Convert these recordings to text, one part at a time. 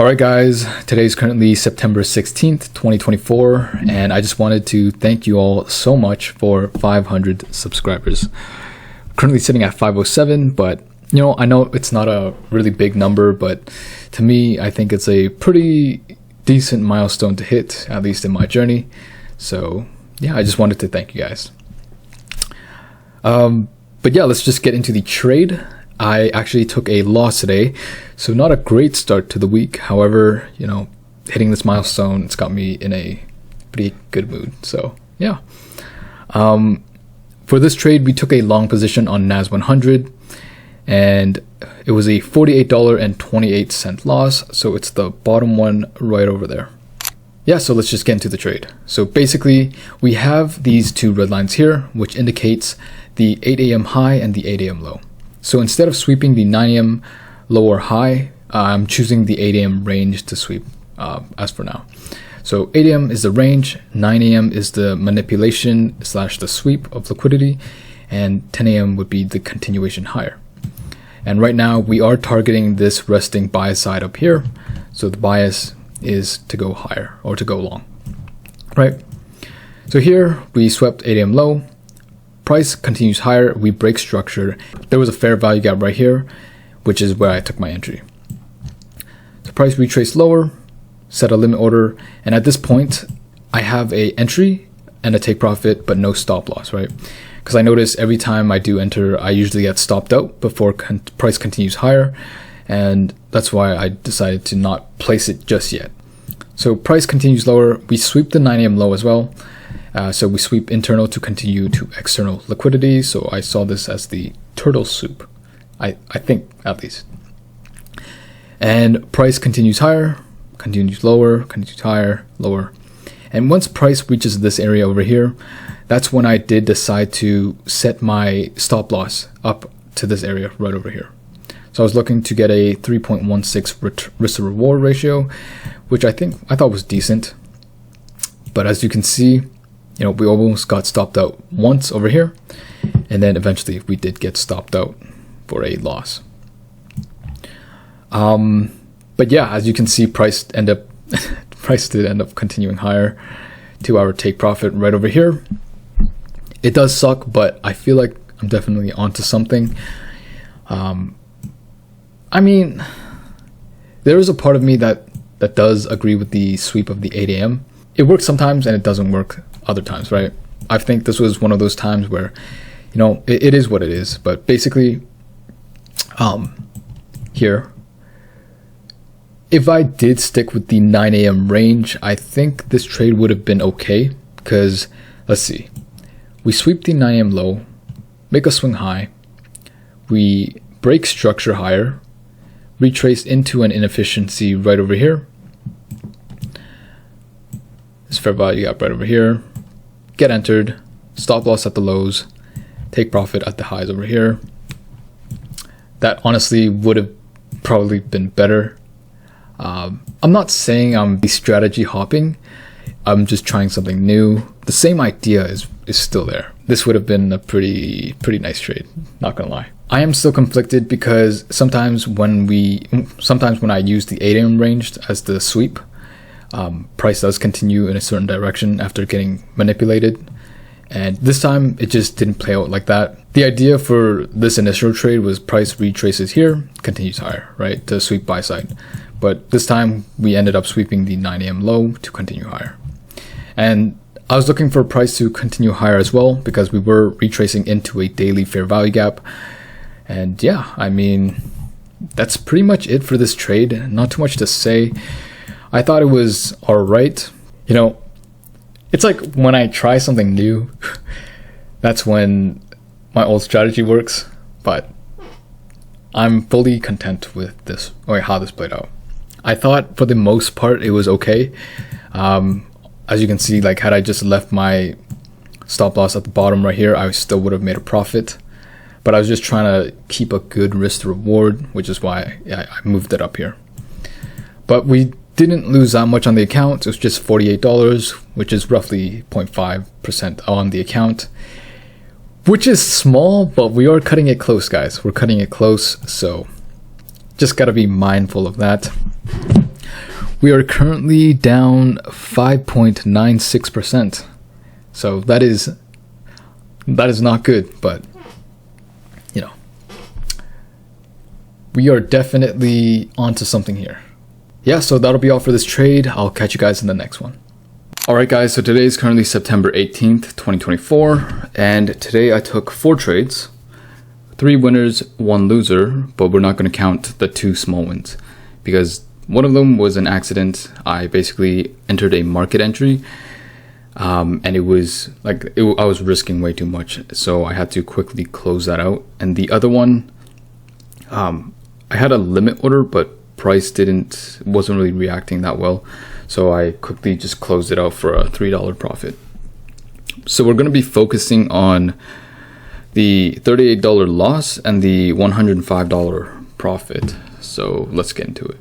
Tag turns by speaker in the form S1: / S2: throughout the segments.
S1: Alright guys, today is currently September 16th, 2024, and I just wanted to thank you all so much for 500 subscribers. Currently sitting at 507, but I know it's not a really big number, but to me, I think it's a pretty decent milestone to hit, at least in my journey. So yeah, I just wanted to thank you guys. But yeah, let's just get into the trade. I actually took a loss today, so not a great start to the week. However, hitting this milestone, it's got me in a pretty good mood. So yeah. For this trade, we took a long position on NAS 100, and it was a $48.28 loss. So it's the bottom one right over there. Yeah, so let's just get into the trade. So basically, we have these two red lines here, which indicates the 8 a.m. high and the 8 a.m. low. So instead of sweeping the 9 a.m. low or high, I'm choosing the 8 a.m. range to sweep as for now. So 8 a.m. is the range, 9 a.m. is the manipulation / the sweep of liquidity, and 10 a.m. would be the continuation higher. And right now we are targeting this resting buy side up here. So the bias is to go higher or to go long, right? So here we swept 8 a.m. low. Price continues higher, we break structure. There was a fair value gap right here, which is where I took my entry. So price retraced lower, set a limit order, and at this point, I have a entry and a take profit, but no stop loss, right? Because I notice every time I do enter, I usually get stopped out before price continues higher, and that's why I decided to not place it just yet. So price continues lower, we sweep the 9 a.m. low as well. So we sweep internal to continue to external liquidity. So I saw this as the turtle soup, I think at least. And price continues higher, continues lower, continues higher, lower. And once price reaches this area over here, that's when I did decide to set my stop loss up to this area right over here. So I was looking to get a 3.16 risk to reward ratio, which I thought was decent. But as you can see, we almost got stopped out once over here, and then eventually we did get stopped out for a loss. But yeah, as you can see, price did end up continuing higher to our take profit right over here. It does suck, but I feel like I'm definitely onto something. I mean, there is a part of me that does agree with the sweep of the 8 a.m. It works sometimes and it doesn't work other times, right? I think this was one of those times where, it is what it is. But basically, here, if I did stick with the 9 a.m. range, I think this trade would have been okay. Because, let's see, we sweep the 9 a.m. low, make a swing high, we break structure higher, retrace into an inefficiency right over here. This fair value gap right over here. Get entered, stop loss at the lows, take profit at the highs over here. That honestly would have probably been better. I'm not saying I'm strategy hopping. I'm just trying something new. The same idea is still there. This would have been a pretty nice trade, not gonna lie. I am still conflicted because sometimes when I use the 8 a.m. range as the sweep, price does continue in a certain direction after getting manipulated, and this time it just didn't play out like that. The idea for this initial trade was price retraces here, continues higher, right, to sweep buy side, but this time we ended up sweeping the 9 a.m. low to continue higher. And I was looking for price to continue higher as well because we were retracing into a daily fair value gap. And yeah, I mean, that's pretty much it for this trade. Not too much to say. I thought it was alright. It's like when I try something new, that's when my old strategy works, but I'm fully content with this, or how this played out. I thought for the most part it was okay. As you can see, like had I just left my stop loss at the bottom right here, I still would have made a profit. But I was just trying to keep a good risk to reward, which is why I moved it up here. But we didn't lose that much on the account. It was just $48, which is roughly 0.5% on the account, which is small, but we are cutting it close, guys. We're cutting it close, so just gotta be mindful of that. We are currently down 5.96%. So that is not good, but you know, we are definitely onto something here. Yeah, so that'll be all for this trade. I'll catch you guys in the next one. Alright guys, so today is currently September 18th, 2024, and today I took 4 trades. 3 winners, 1 loser, but we're not going to count the 2 small wins because one of them was an accident. I basically entered a market entry and it was like I was risking way too much, so I had to quickly close that out. And the other one, I had a limit order, but price wasn't really reacting that well, so I quickly just closed it out for a $3 profit. So we're going to be focusing on the $38 loss and the $105 profit. So let's get into it.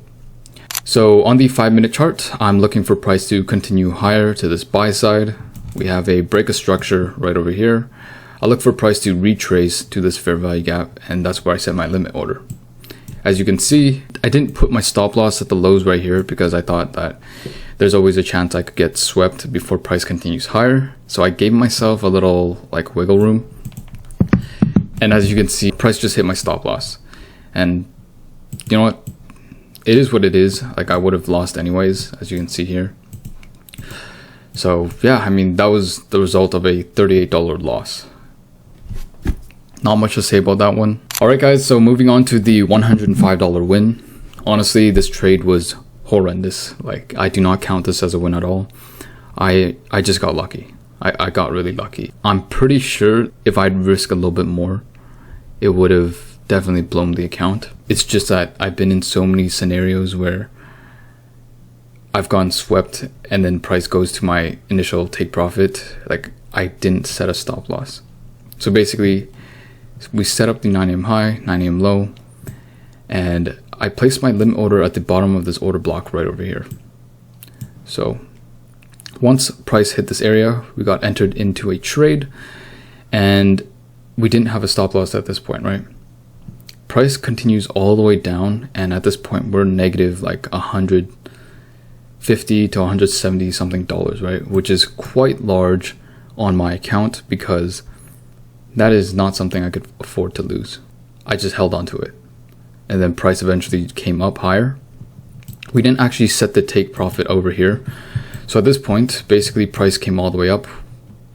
S1: So on the 5-minute chart, I'm looking for price to continue higher to this buy side. We have a break of structure right over here. I look for price to retrace to this fair value gap, and that's where I set my limit order. As you can see, I didn't put my stop loss at the lows right here because I thought that there's always a chance I could get swept before price continues higher. So I gave myself a little like wiggle room. And as you can see, price just hit my stop loss. And you know what? It is what it is. Like, I would have lost anyways, as you can see here. So yeah, I mean, that was the result of a $38 loss. Not much to say about that one. Alright guys, so moving on to the $105 win. Honestly, this trade was horrendous. Like, I do not count this as a win at all. I just got lucky. I got really lucky. I'm pretty sure if I'd risk a little bit more, it would have definitely blown the account. It's just that I've been in so many scenarios where I've gotten swept and then price goes to my initial take profit. Like, I didn't set a stop loss. So basically, we set up the 9 a.m. high, 9 a.m. low, and I placed my limit order at the bottom of this order block right over here. So once price hit this area, we got entered into a trade, and we didn't have a stop loss at this point, right? Price continues all the way down, and at this point we're negative like $150 to $170 something, right? Which is quite large on my account because that is not something I could afford to lose. I just held on to it. And then price eventually came up higher. We didn't actually set the take profit over here. So at this point, basically price came all the way up.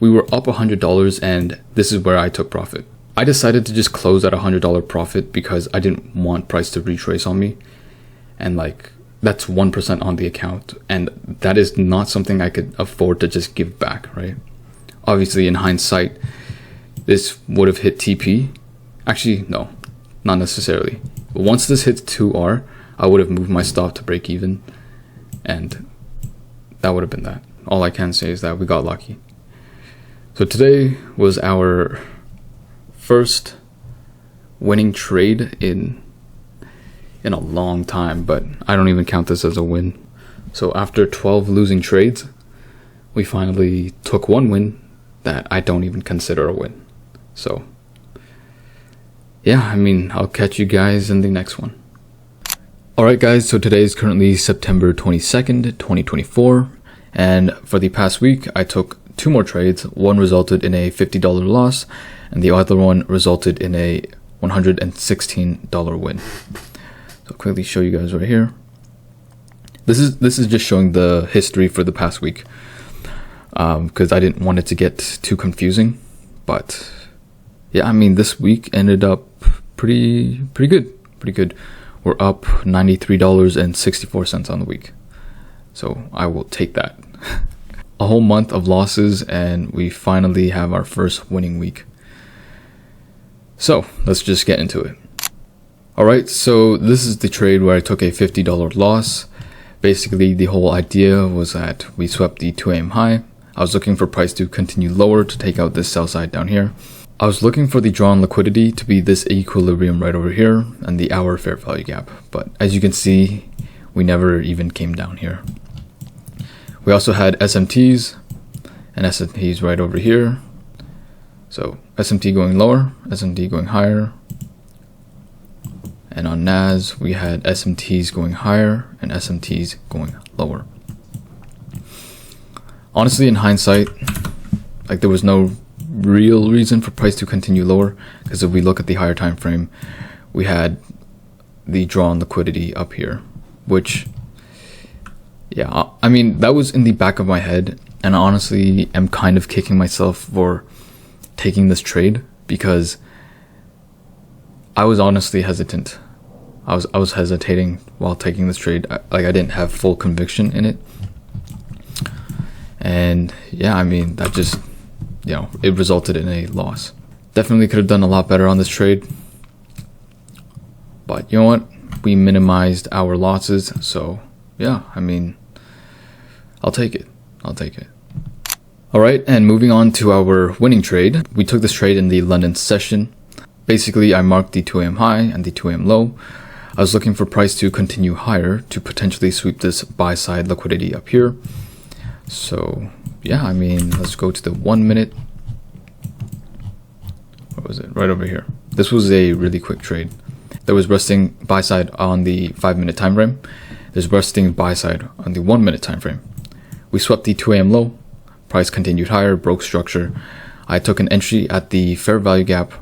S1: We were up $100, and this is where I took profit. I decided to just close at $100 profit because I didn't want price to retrace on me. And like, that's 1% on the account. And that is not something I could afford to just give back, right? Obviously, in hindsight, this would have hit TP. Actually, no, not necessarily. But once this hits 2R, I would have moved my stop to break even, and that would have been that. All I can say is that we got lucky. So today was our first winning trade in a long time, but I don't even count this as a win. So after 12 losing trades, we finally took one win that I don't even consider a win. So yeah, I mean, I'll catch you guys in the next one. Alright guys, so today is currently September 22nd, 2024, and for the past week I took 2 more trades. One resulted in a $50 loss, and the other one resulted in a $116 win. So I'll quickly show you guys right here. This is just showing the history for the past week, because I didn't want it to get too confusing. But yeah, I mean, this week ended up pretty good. We're up $93.64 on the week, so I will take that. A whole month of losses, and we finally have our first winning week. So let's just get into it. Alright, so this is the trade where I took a $50 loss. Basically, the whole idea was that we swept the 2 a.m. high. I was looking for price to continue lower to take out this sell side down here. I was looking for the drawn liquidity to be this equilibrium right over here and the hour fair value gap. But as you can see, we never even came down here. We also had SMTs and SMTs right over here. So SMT going lower, SMT going higher. And on NAS, we had SMTs going higher and SMTs going lower. Honestly, in hindsight, like there was no real reason for price to continue lower, because if we look at the higher time frame, we had the draw on liquidity up here, which, yeah, I mean, that was in the back of my head, and I honestly am kind of kicking myself for taking this trade, because I was honestly hesitant. I was hesitating while taking this trade. I didn't have full conviction in it. And yeah, I mean, that just, you know, it resulted in a loss. Definitely could have done a lot better on this trade. But you know what? We minimized our losses. So yeah, I mean, I'll take it. I'll take it. All right, and moving on to our winning trade. We took this trade in the London session. Basically, I marked the 2 AM high and the 2 AM low. I was looking for price to continue higher to potentially sweep this buy side liquidity up here. So yeah, I mean, let's go to the 1 minute. What was it? Right over here. This was a really quick trade. There was resting buy side on the 5 minute time frame. There's resting buy side on the 1 minute time frame. We swept the 2 AM low. Price continued higher, broke structure. I took an entry at the fair value gap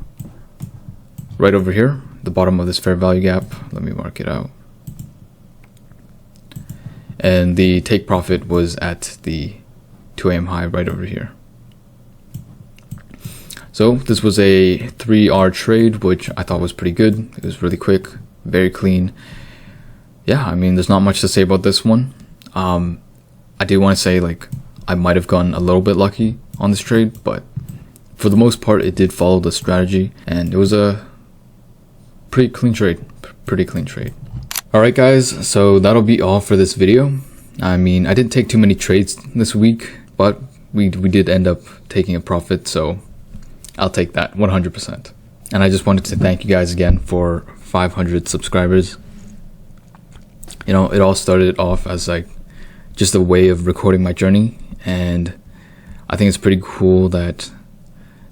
S1: right over here, the bottom of this fair value gap. Let me mark it out. And the take profit was at the 2 AM high right over here. So this was a 3R trade, which I thought was pretty good. It was really quick, very clean. Yeah, I mean, there's not much to say about this one. I do want to say, like, I might have gotten a little bit lucky on this trade, but for the most part, it did follow the strategy, and it was a pretty clean trade. Alright guys, so that'll be all for this video. I mean, I didn't take too many trades this week, but we did end up taking a profit, so I'll take that 100%. And I just wanted to thank you guys again for 500 subscribers. You know, it all started off as like just a way of recording my journey, and I think it's pretty cool that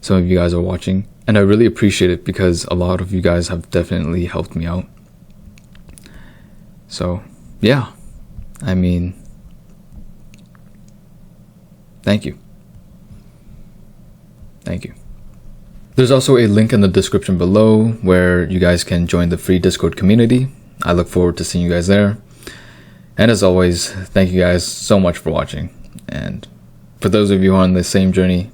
S1: some of you guys are watching, and I really appreciate it because a lot of you guys have definitely helped me out. So yeah, I mean, thank you. There's also a link in the description below where you guys can join the free Discord community. I look forward to seeing you guys there. And as always, thank you guys so much for watching. And for those of you on the same journey,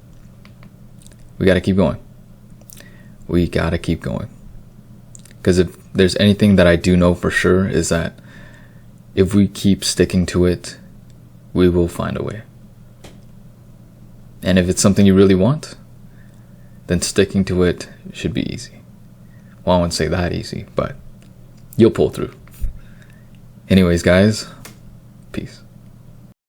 S1: we gotta keep going. Because if there's anything that I do know for sure is that if we keep sticking to it, we will find a way. And if it's something you really want, then sticking to it should be easy. Well, I wouldn't say that easy, but you'll pull through. Anyways, guys, peace.